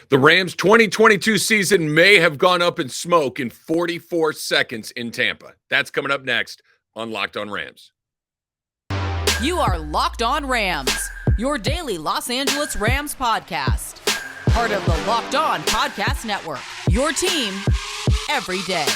The Rams' 2022 season may have gone up in smoke in 44 seconds in Tampa. That's coming up next on Locked On Rams. You are Locked On Rams, your daily Los Angeles Rams podcast. Part of the Locked On Podcast Network, your team every day.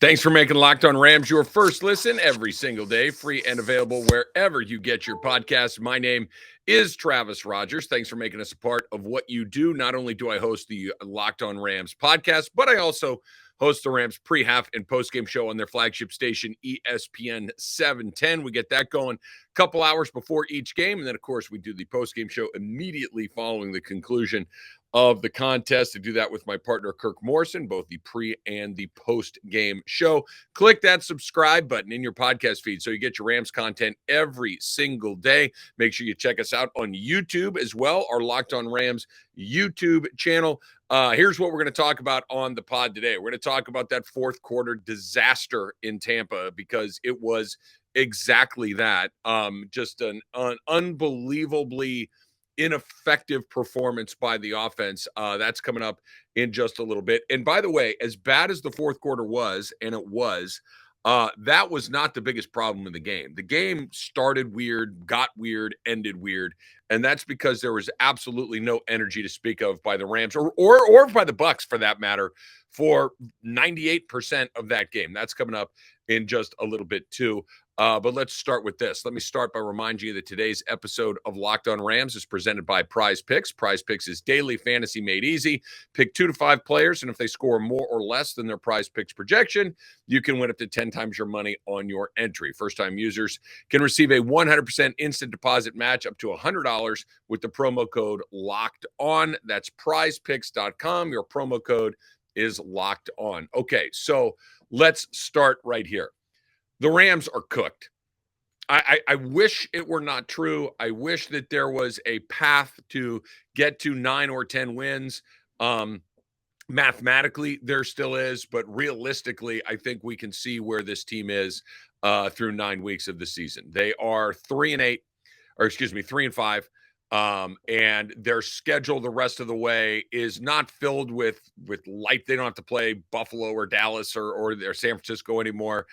Thanks for making Locked On Rams your first listen every single day, free and available wherever you get your podcasts. My name is Travis Rogers. Thanks for making us a part of what you do. Not only do I host the Locked On Rams podcast, but I also host the Rams pre-half and post-game show on their flagship station, ESPN 710. We get that going a couple hours before each game. And then, of course, we do the post-game show immediately following the conclusion of the contest. To do that with my partner, Kirk Morrison, both the pre and the post-game show. Click that subscribe button in your podcast feed so you get your Rams content every single day. Make sure you check us out on YouTube as well, our Locked On Rams YouTube channel. Here's what we're going to talk about on the pod today. We're going to talk about that fourth quarter disaster in Tampa because it was exactly that. Just an unbelievably ineffective performance by the offense. That's coming up in just a little bit. And by the way, as bad as the fourth quarter was, and it was, that was not the biggest problem in the game. The game started weird, got weird, ended weird, and that's because there was absolutely no energy to speak of by the Rams or by the Bucs, for that matter, for 98% of that game. That's coming up in just a little bit too. But let's start with this. Let me start by reminding you that today's episode of Locked On Rams is presented by PrizePicks. PrizePicks is daily fantasy made easy. Pick 2 to 5 players, and if they score more or less than their PrizePicks projection, you can win up to 10 times your money on your entry. First-time users can receive a 100% instant deposit match up to $100 with the promo code Locked On. That's PrizePicks.com. Your promo code is Locked On. Okay, so let's start right here. The Rams are cooked. I wish it were not true. I wish that there was a path to get to 9 or 10 wins. Mathematically, there still is, but realistically, I think we can see where this team is through 9 weeks of the season. They are 3-5. And their schedule the rest of the way is not filled with light. They don't have to play Buffalo or Dallas or San Francisco anymore,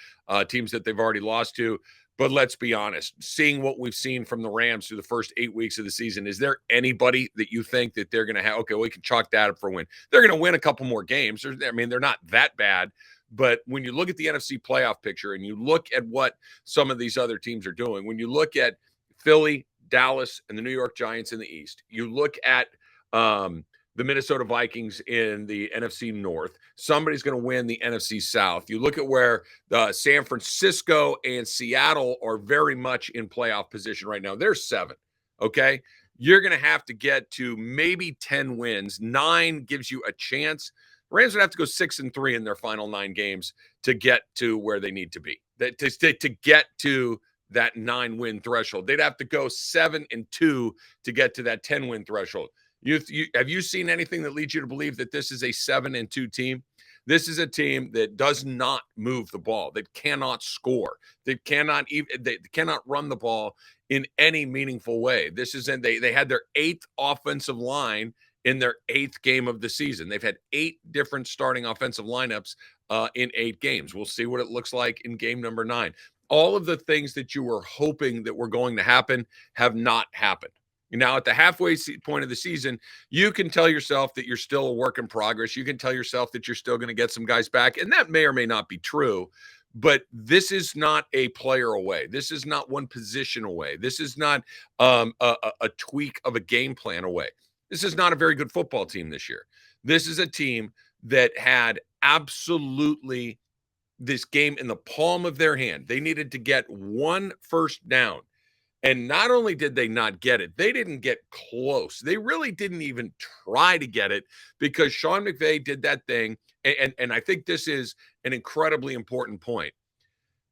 teams that they've already lost to. But let's be honest, seeing what we've seen from the Rams through the first 8 weeks of the season, is there anybody that you think that they're going to have? Okay, we can chalk that up for a win. They're going to win a couple more games. They're not that bad. But when you look at the NFC playoff picture and you look at what some of these other teams are doing, when you look at Philly, Dallas, and the New York Giants in the East, you look at the Minnesota Vikings in the NFC North, somebody's going to win the NFC South. You look at where San Francisco and Seattle are very much in playoff position right now. They're 7, okay? You're going to have to get to maybe 10 wins. 9 gives you a chance. The Rams would have to go 6-3 in their final 9 games to get to where they need to be, to get to that 9-win threshold. They'd have to go 7-2 to get to that 10-win threshold. Have you seen anything that leads you to believe that this is a 7-2 team? This is a team that does not move the ball, that cannot score, they cannot run the ball in any meaningful way. This isn't. They had their 8th offensive line in their 8th game of the season. They've had 8 different starting offensive lineups in 8 games. We'll see what it looks like in game number 9. All of the things that you were hoping that were going to happen have not happened. Now, at the halfway point of the season, you can tell yourself that you're still a work in progress. You can tell yourself that you're still going to get some guys back, and that may or may not be true, but this is not a player away. This is not one position away. This is not a tweak of a game plan away. This is not a very good football team this year. This is a team that had absolutely this game in the palm of their hand. They needed to get 1 first down. And not only did they not get it, they didn't get close. They really didn't even try to get it because Sean McVay did that thing. And I think this is an incredibly important point.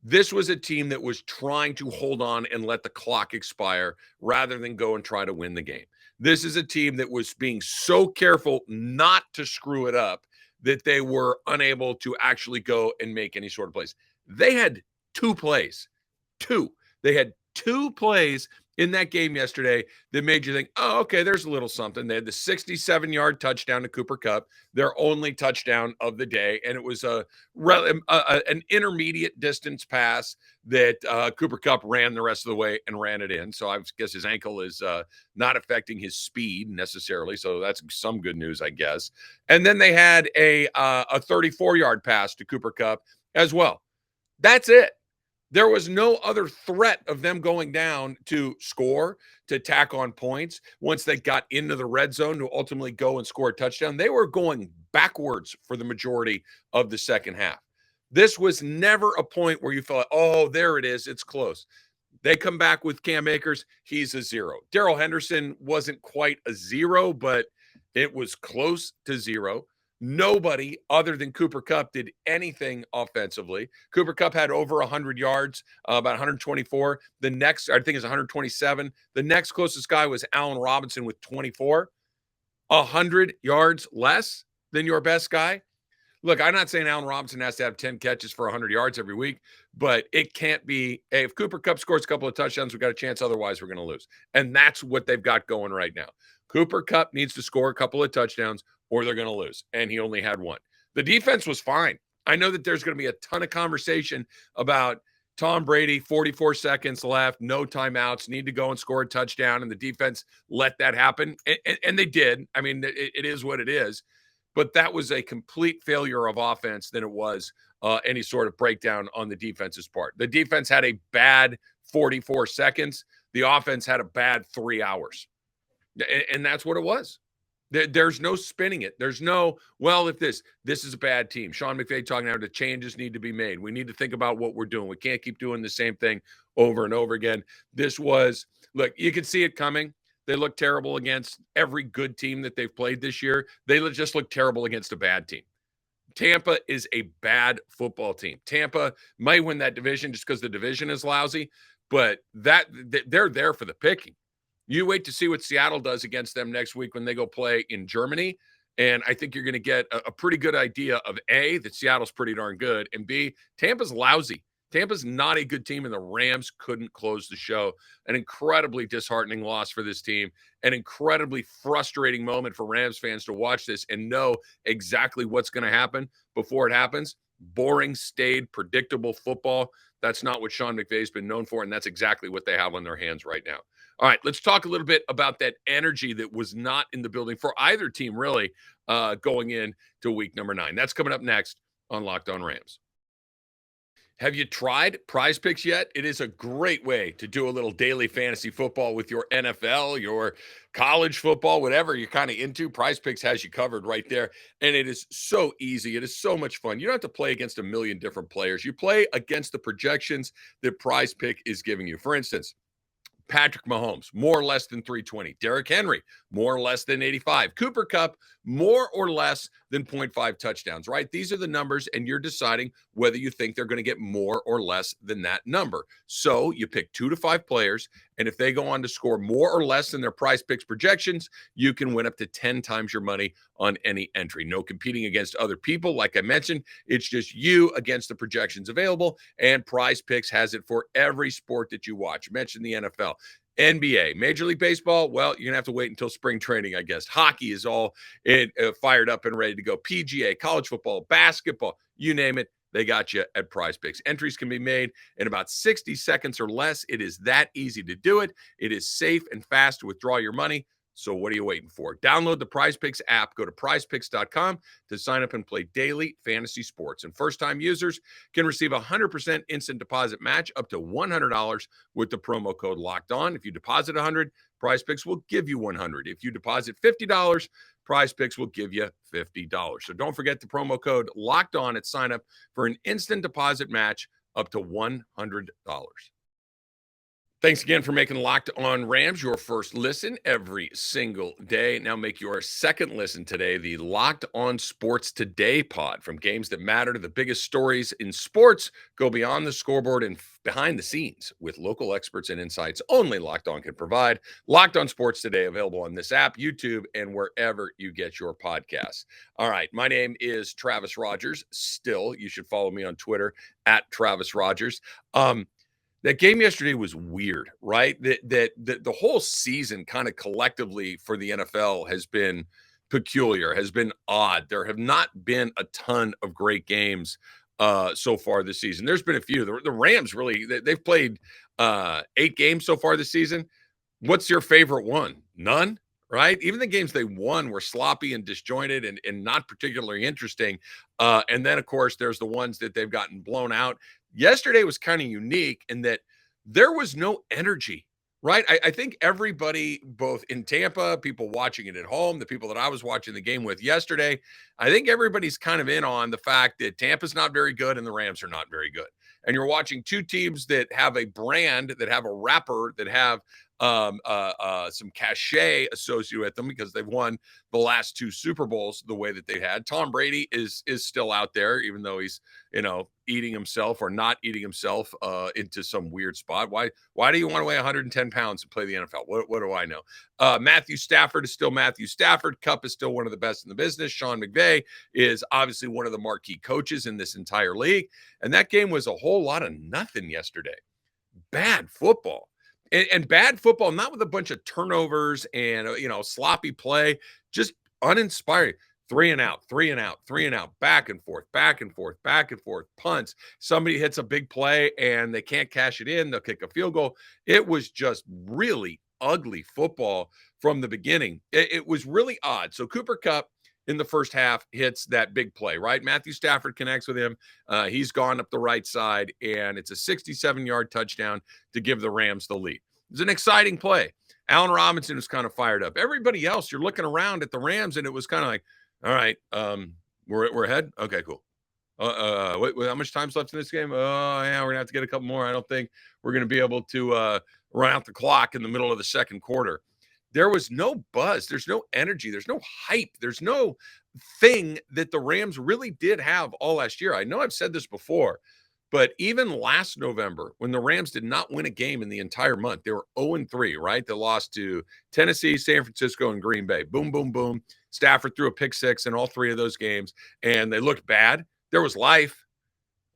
This was a team that was trying to hold on and let the clock expire rather than go and try to win the game. This is a team that was being so careful not to screw it up that they were unable to actually go and make any sort of plays. They had two plays, two. They had two plays in that game yesterday that made you think, oh, okay, there's a little something. They had the 67-yard touchdown to Cooper Kupp, their only touchdown of the day, and it was an intermediate distance pass that Cooper Kupp ran the rest of the way and ran it in. So I guess his ankle is not affecting his speed necessarily. So that's some good news, I guess. And then they had a 34-yard pass to Cooper Kupp as well. That's it. There was no other threat of them going down to score, to tack on points. Once they got into the red zone to ultimately go and score a touchdown, they were going backwards for the majority of the second half. This was never a point where you felt, oh, there it is, it's close. They come back with Cam Akers, he's a zero. Darrell Henderson wasn't quite a zero, but it was close to zero. Nobody other than Cooper Kupp did anything offensively. Cooper Kupp had over 100 yards, about 124. The next, I think, is 127. The next closest guy was Allen Robinson with 24. 100 yards less than your best guy. Look, I'm not saying Allen Robinson has to have 10 catches for 100 yards every week, but it can't be, hey, if Cooper Kupp scores a couple of touchdowns, we've got a chance. Otherwise, we're going to lose. And that's what they've got going right now. Cooper Kupp needs to score a couple of touchdowns or they're going to lose. And he only had one. The defense was fine. I know that there's going to be a ton of conversation about Tom Brady, 44 seconds left, no timeouts, need to go and score a touchdown. And the defense let that happen. And they did. I mean, it is what it is. But that was a complete failure of offense than it was any sort of breakdown on the defense's part. The defense had a bad 44 seconds. The offense had a bad 3 hours. And that's what it was. There's no spinning it. There's no, well, if this is a bad team. Sean McVay talking about the changes need to be made. We need to think about what we're doing. We can't keep doing the same thing over and over again. This was, look, you could see it coming. They look terrible against every good team that they've played this year. They just look terrible against a bad team. Tampa is a bad football team. Tampa might win that division just because the division is lousy, but they're there for the picking. You wait to see what Seattle does against them next week when they go play in Germany. And I think you're going to get a pretty good idea of A, that Seattle's pretty darn good, and B, Tampa's lousy. Tampa's not a good team, and the Rams couldn't close the show. An incredibly disheartening loss for this team, an incredibly frustrating moment for Rams fans to watch this and know exactly what's going to happen before it happens. Boring, staid, predictable football. That's not what Sean McVay's been known for, and that's exactly what they have on their hands right now. All right, let's talk a little bit about that energy that was not in the building for either team, really, going into week number 9. That's coming up next on Locked On Rams. Have you tried PrizePicks yet? It is a great way to do a little daily fantasy football with your NFL, your college football, whatever you're kind of into. PrizePicks has you covered right there, and it is so easy. It is so much fun. You don't have to play against a million different players. You play against the projections that PrizePick is giving you. For instance, Patrick Mahomes, more or less than 320. Derrick Henry, more or less than 85. Cooper Kupp, more or less than 0.5 touchdowns, right? These are the numbers, and you're deciding whether you think they're going to get more or less than that number. So you pick 2 to 5 players, and if they go on to score more or less than their PrizePicks projections, you can win up to 10 times your money on any entry. No competing against other people. Like I mentioned, it's just you against the projections available, and PrizePicks has it for every sport that you watch. Mention the NFL. NBA, Major League Baseball, well, you're going to have to wait until spring training, I guess. Hockey is all fired up and ready to go. PGA, college football, basketball, you name it, they got you at PrizePicks. Entries can be made in about 60 seconds or less. It is that easy to do it. It is safe and fast to withdraw your money. So what are you waiting for? Download the PrizePicks app. Go to prizepicks.com to sign up and play daily fantasy sports. And first-time users can receive a 100% instant deposit match up to $100 with the promo code Locked On. If you deposit $100, PrizePicks will give you $100. If you deposit $50, PrizePicks will give you $50. So don't forget the promo code Locked On at sign up for an instant deposit match up to $100. Thanks again for making Locked On Rams your first listen every single day. Now make your second listen today, the Locked On Sports Today pod. From games that matter to the biggest stories in sports, go beyond the scoreboard and behind the scenes with local experts and insights only Locked On can provide. Locked On Sports Today, available on this app, YouTube, and wherever you get your podcasts. All right, my name is Travis Rogers. Still, you should follow me on Twitter at Travis Rogers. That game yesterday was weird, right? That the whole season kind of collectively for the NFL has been peculiar, has been odd. There have not been a ton of great games so far this season. There's been a few. The Rams really they've played 8 games so far this season. What's your favorite one? None, right? Even the games they won were sloppy and disjointed and not particularly interesting. And then, of course, there's the ones that they've gotten blown out. Yesterday was kind of unique in that there was no energy, right? I think everybody, both in Tampa, people watching it at home, the people that I was watching the game with yesterday, I think everybody's kind of in on the fact that Tampa's not very good and the Rams are not very good. And you're watching two teams that have a brand, that have a wrapper, that have some cachet associated with them because they've won the last 2 Super Bowls the way that they had. Tom Brady is still out there, even though he's eating himself or not eating himself into some weird spot. Why do you want to weigh 110 pounds and play the NFL? What do I know? Matthew Stafford is still Matthew Stafford. Kupp is still one of the best in the business. Sean McVay is obviously one of the marquee coaches in this entire league. And that game was a whole lot of nothing yesterday. Bad football. And bad football, not with a bunch of turnovers and sloppy play, just uninspiring. 3 and out, 3 and out, 3 and out, back and forth, back and forth, back and forth, punts. Somebody hits a big play and they can't cash it in. They'll kick a field goal. It was just really ugly football from the beginning. It was really odd. So Cooper Kupp in the first half hits that big play, right? Matthew Stafford connects with him. He's gone up the right side, and it's a 67-yard touchdown to give the Rams the lead. It's an exciting play. Allen Robinson was kind of fired up. Everybody else, you're looking around at the Rams, and it was kind of like, all right, we're ahead. Okay, cool. Wait, how much time's left in this game? Oh, yeah, we're gonna have to get a couple more. I don't think we're gonna be able to run out the clock in the middle of the second quarter. There was no buzz. There's no energy. There's no hype. There's no thing that the Rams really did have all last year. I know I've said this before, but even last November, when the Rams did not win a game in the entire month, they were 0-3, right? They lost to Tennessee, San Francisco, and Green Bay. Boom, boom, boom. Stafford threw a pick 6 in all 3 of those games, and they looked bad. There was life.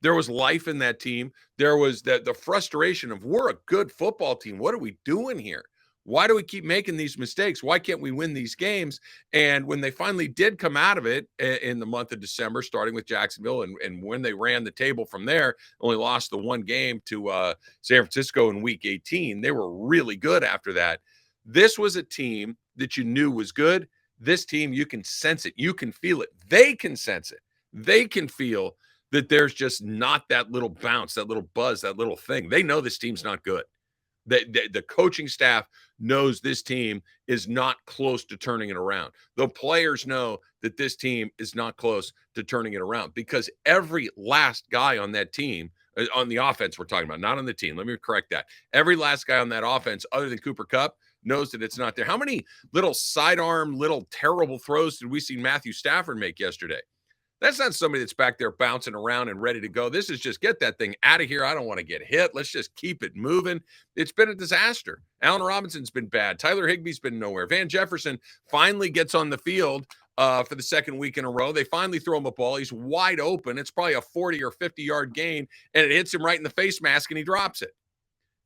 There was life in that team. There was the frustration of, we're a good football team. What are we doing here? Why do we keep making these mistakes? Why can't we win these games? And when they finally did come out of it in the month of December, starting with Jacksonville, and when they ran the table from there, only lost the 1 game to San Francisco in week 18. They were really good after that. This was a team that you knew was good. This team, you can sense it. You can feel it. They can sense it. They can feel that there's just not that little bounce, that little buzz, that little thing. They know this team's not good. The coaching staff knows this team is not close to turning it around. The players know that this team is not close to turning it around because every last guy on that team, on the offense we're talking about, not on the team. Let me correct that. Every last guy on that offense, other than Cooper Kupp, knows that it's not there. How many little sidearm, little terrible throws did we see Matthew Stafford make yesterday? That's not somebody that's back there bouncing around and ready to go. This is just get that thing out of here. I don't want to get hit. Let's just keep it moving. It's been a disaster. Allen Robinson's been bad. Tyler Higbee's been nowhere. Van Jefferson finally gets on the field for the second week in a row. They finally throw him a ball. He's wide open. It's probably a 40 or 50-yard gain, and it hits him right in the face mask, and he drops it.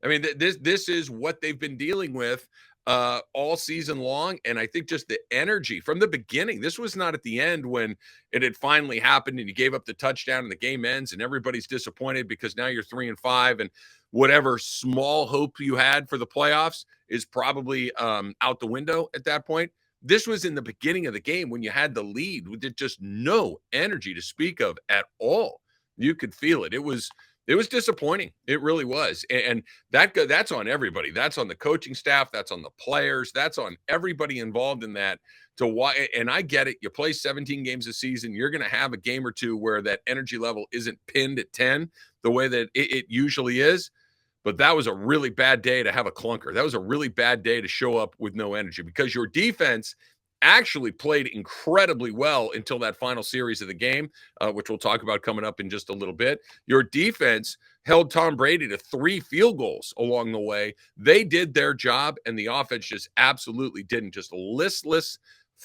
I mean, this is what they've been dealing with all season long. And I think just the energy from the beginning, this was not at the end when it had finally happened and you gave up the touchdown and the game ends and everybody's disappointed because now you're 3-5 and whatever small hope you had for the playoffs is probably out the window at that point. This was in the beginning of the game when you had the lead with just no energy to speak of at all. You could feel it. It was disappointing. It really was. And that's on everybody. That's on the coaching staff. That's on the players. That's on everybody involved in that to why. And I get it. You play 17 games a season. You're going to have a game or two where that energy level isn't pinned at 10 the way that it usually is. But that was a really bad day to have a clunker. That was a really bad day to show up with no energy because your defense actually played incredibly well until that final series of the game, which we'll talk about coming up in just a little bit. Your defense held Tom Brady to 3 field goals along the way. They did their job, and the offense just absolutely didn't. Just a listless,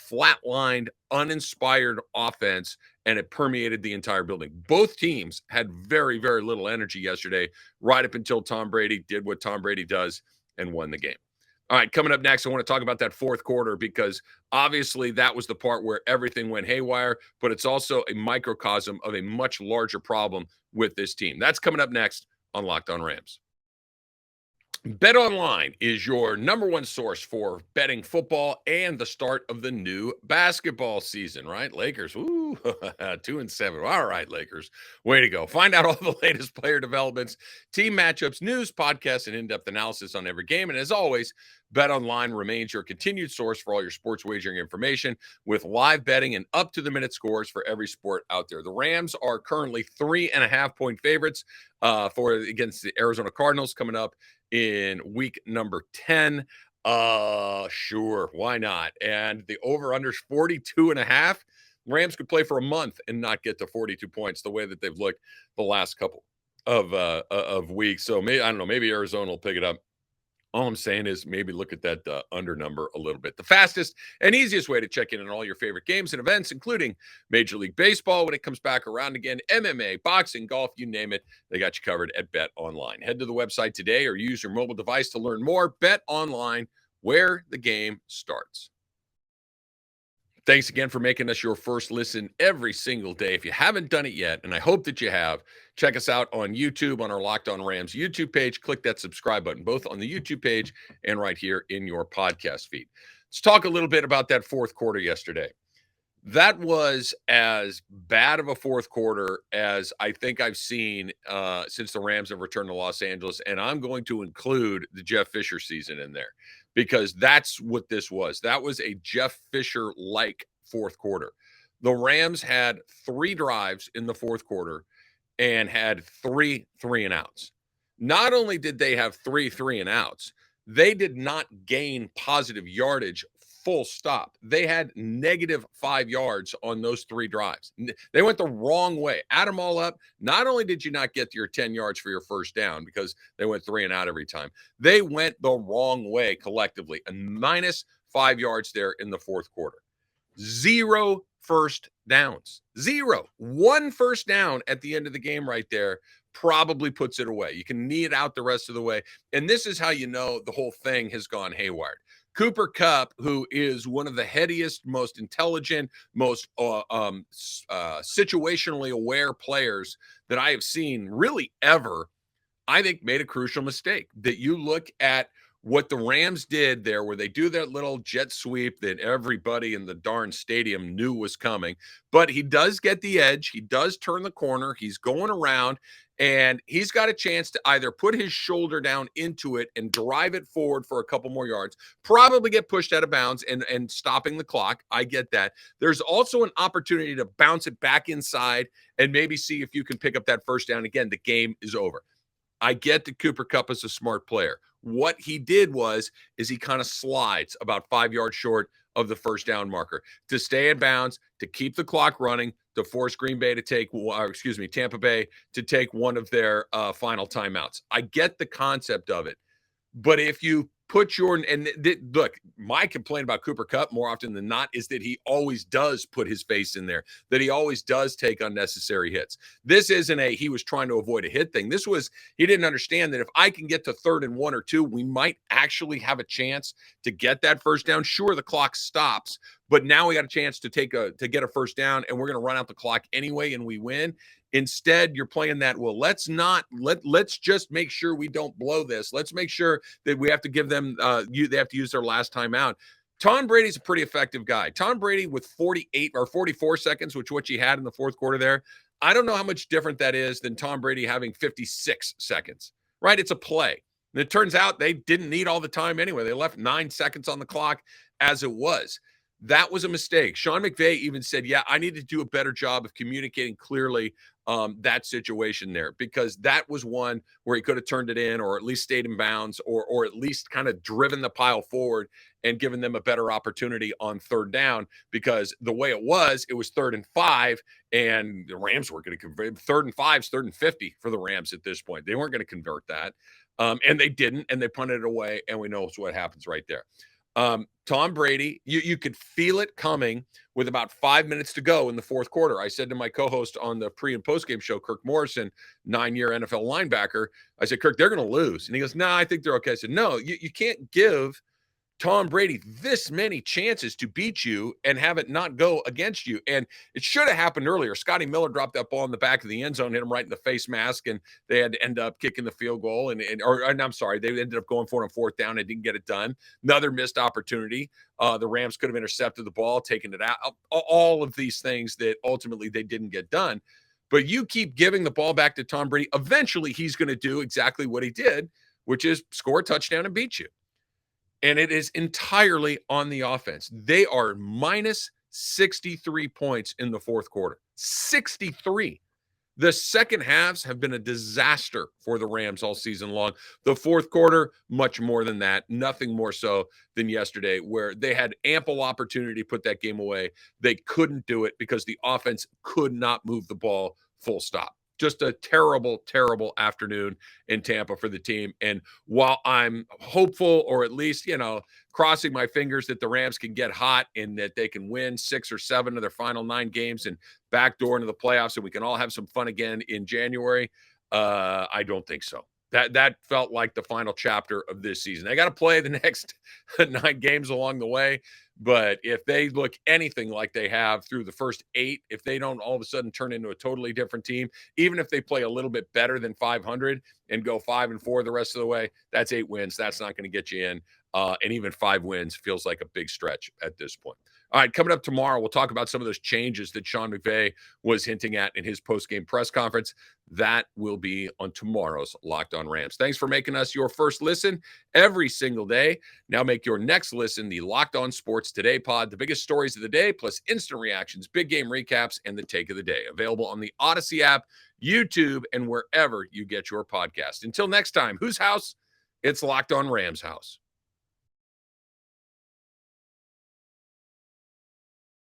flatlined, uninspired offense, and it permeated the entire building. Both teams had very, very little energy yesterday, right up until Tom Brady did what Tom Brady does and won the game. All right, coming up next, I want to talk about that fourth quarter because obviously that was the part where everything went haywire, but it's also a microcosm of a much larger problem with this team. That's coming up next on Locked On Rams. BetOnline is your number one source for betting football and the start of the new basketball season, right? Lakers, 2-7. All right, Lakers, way to go. Find out all the latest player developments, team matchups, news, podcasts, and in-depth analysis on every game. And as always, BetOnline remains your continued source for all your sports wagering information with live betting and up-to-the-minute scores for every sport out there. The Rams are currently 3.5-point favorites against the Arizona Cardinals coming up in week number 10. Sure, why not? And the over-under is 42.5. Rams could play for a month and not get to 42 points the way that they've looked the last couple of weeks. So maybe, I don't know, maybe Arizona will pick it up. All I'm saying is maybe look at that under number a little bit. The fastest and easiest way to check in on all your favorite games and events, including Major League Baseball when it comes back around again, MMA, boxing, golf, you name it, they got you covered at BetOnline. Head to the website today or use your mobile device to learn more. BetOnline, where the game starts. Thanks again for making us your first listen every single day. If you haven't done it yet, and I hope that you have, check us out on YouTube on our Locked On Rams YouTube page. Click that subscribe button, both on the YouTube page and right here in your podcast feed. Let's talk a little bit about that fourth quarter yesterday. That was as bad of a fourth quarter as I think I've seen since the Rams have returned to Los Angeles, and I'm going to include the Jeff Fisher season in there because that's what this was. That was a Jeff Fisher-like fourth quarter. The Rams had 3 drives in the fourth quarter and had 3 3-and-outs. Not only did they have 3 3-and-outs, they did not gain positive yardage full stop. They had -5 yards on those 3 drives. They went the wrong way. Add them all up. Not only did you not get your 10 yards for your first down because they went 3-and-out every time, they went the wrong way collectively. And -5 yards there in the fourth quarter. 0 first downs. 0. 1 first down at the end of the game right there probably puts it away. You can knee it out the rest of the way. And this is how you know the whole thing has gone haywire. Cooper Kupp, who is one of the headiest, most intelligent, most situationally aware players that I have seen really ever, I think made a crucial mistake. That you look at what the Rams did there, where they do that little jet sweep that everybody in the darn stadium knew was coming. But he does get the edge. He does turn the corner. He's going around, and he's got a chance to either put his shoulder down into it and drive it forward for a couple more yards, probably get pushed out of bounds and stopping the clock. I get that. There's also an opportunity to bounce it back inside and maybe see if you can pick up that first down. Again, the game is over. I get that Cooper Kupp is a smart player. What he did is he kind of slides about 5 yards short of the first down marker to stay in bounds, to keep the clock running, to force Tampa Bay to take one of their final timeouts. I get the concept of it, but if you put look, my complaint about Cooper Kupp more often than not is that he always does put his face in there, that he always does take unnecessary hits. This isn't he was trying to avoid a hit thing. This was, he didn't understand that if I can get to 3rd and 1 or 2, we might actually have a chance to get that first down. Sure, the clock stops, but now we got a chance to get a first down, and we're going to run out the clock anyway, and we win. Instead, you're playing that, well, let's just make sure we don't blow this. Let's make sure that we have to give them, they have to use their last time out. Tom Brady's a pretty effective guy. Tom Brady with 48 or 44 seconds, which what you had in the fourth quarter there, I don't know how much different that is than Tom Brady having 56 seconds, right? It's a play. And it turns out they didn't need all the time anyway. They left 9 seconds on the clock as it was. That was a mistake. Sean McVay even said, yeah, I need to do a better job of communicating clearly that situation there, because that was one where he could have turned it in or at least stayed in bounds or at least kind of driven the pile forward and given them a better opportunity on third down, because the way it was 3rd and 5 and the Rams weren't going to convert. 3rd and 5, 3rd and 50 for the Rams at this point. They weren't going to convert that. And they didn't, and they punted it away, and we know what happens right there. Tom Brady, you could feel it coming with about 5 minutes to go in the fourth quarter. I said to my co-host on the pre and post game show, Kirk Morrison, 9-year NFL linebacker, I said, Kirk, they're going to lose. And he goes, no, I think they're okay. I said, no, you can't give Tom Brady this many chances to beat you and have it not go against you. And it should have happened earlier. Scotty Miller dropped that ball in the back of the end zone, hit him right in the face mask, and they had to end up kicking the field goal. And I'm sorry, they ended up going for it on fourth down and didn't get it done. Another missed opportunity. The Rams could have intercepted the ball, taken it out. All of these things that ultimately they didn't get done. But you keep giving the ball back to Tom Brady. Eventually, he's going to do exactly what he did, which is score a touchdown and beat you. And it is entirely on the offense. They are minus 63 points in the fourth quarter. 63. The second halves have been a disaster for the Rams all season long. The fourth quarter, much more than that. Nothing more so than yesterday, where they had ample opportunity to put that game away. They couldn't do it because the offense could not move the ball, full stop. Just a terrible, terrible afternoon in Tampa for the team. And while I'm hopeful, or at least, crossing my fingers that the Rams can get hot and that they can win 6 or 7 of their final 9 games and backdoor into the playoffs and we can all have some fun again in January, I don't think so. That felt like the final chapter of this season. They got to play the next 9 games along the way. But if they look anything like they have through the first 8, if they don't all of a sudden turn into a totally different team, even if they play a little bit better than 500 and go 5-4 the rest of the way, that's 8 wins. That's not going to get you in. And even 5 wins feels like a big stretch at this point. All right, coming up tomorrow, we'll talk about some of those changes that Sean McVay was hinting at in his post-game press conference. That will be on tomorrow's Locked On Rams. Thanks for making us your first listen every single day. Now make your next listen the Locked On Sports Today pod, the biggest stories of the day, plus instant reactions, big game recaps, and the take of the day. Available on the Odyssey app, YouTube, and wherever you get your podcast. Until next time, whose house? It's Locked On Rams house.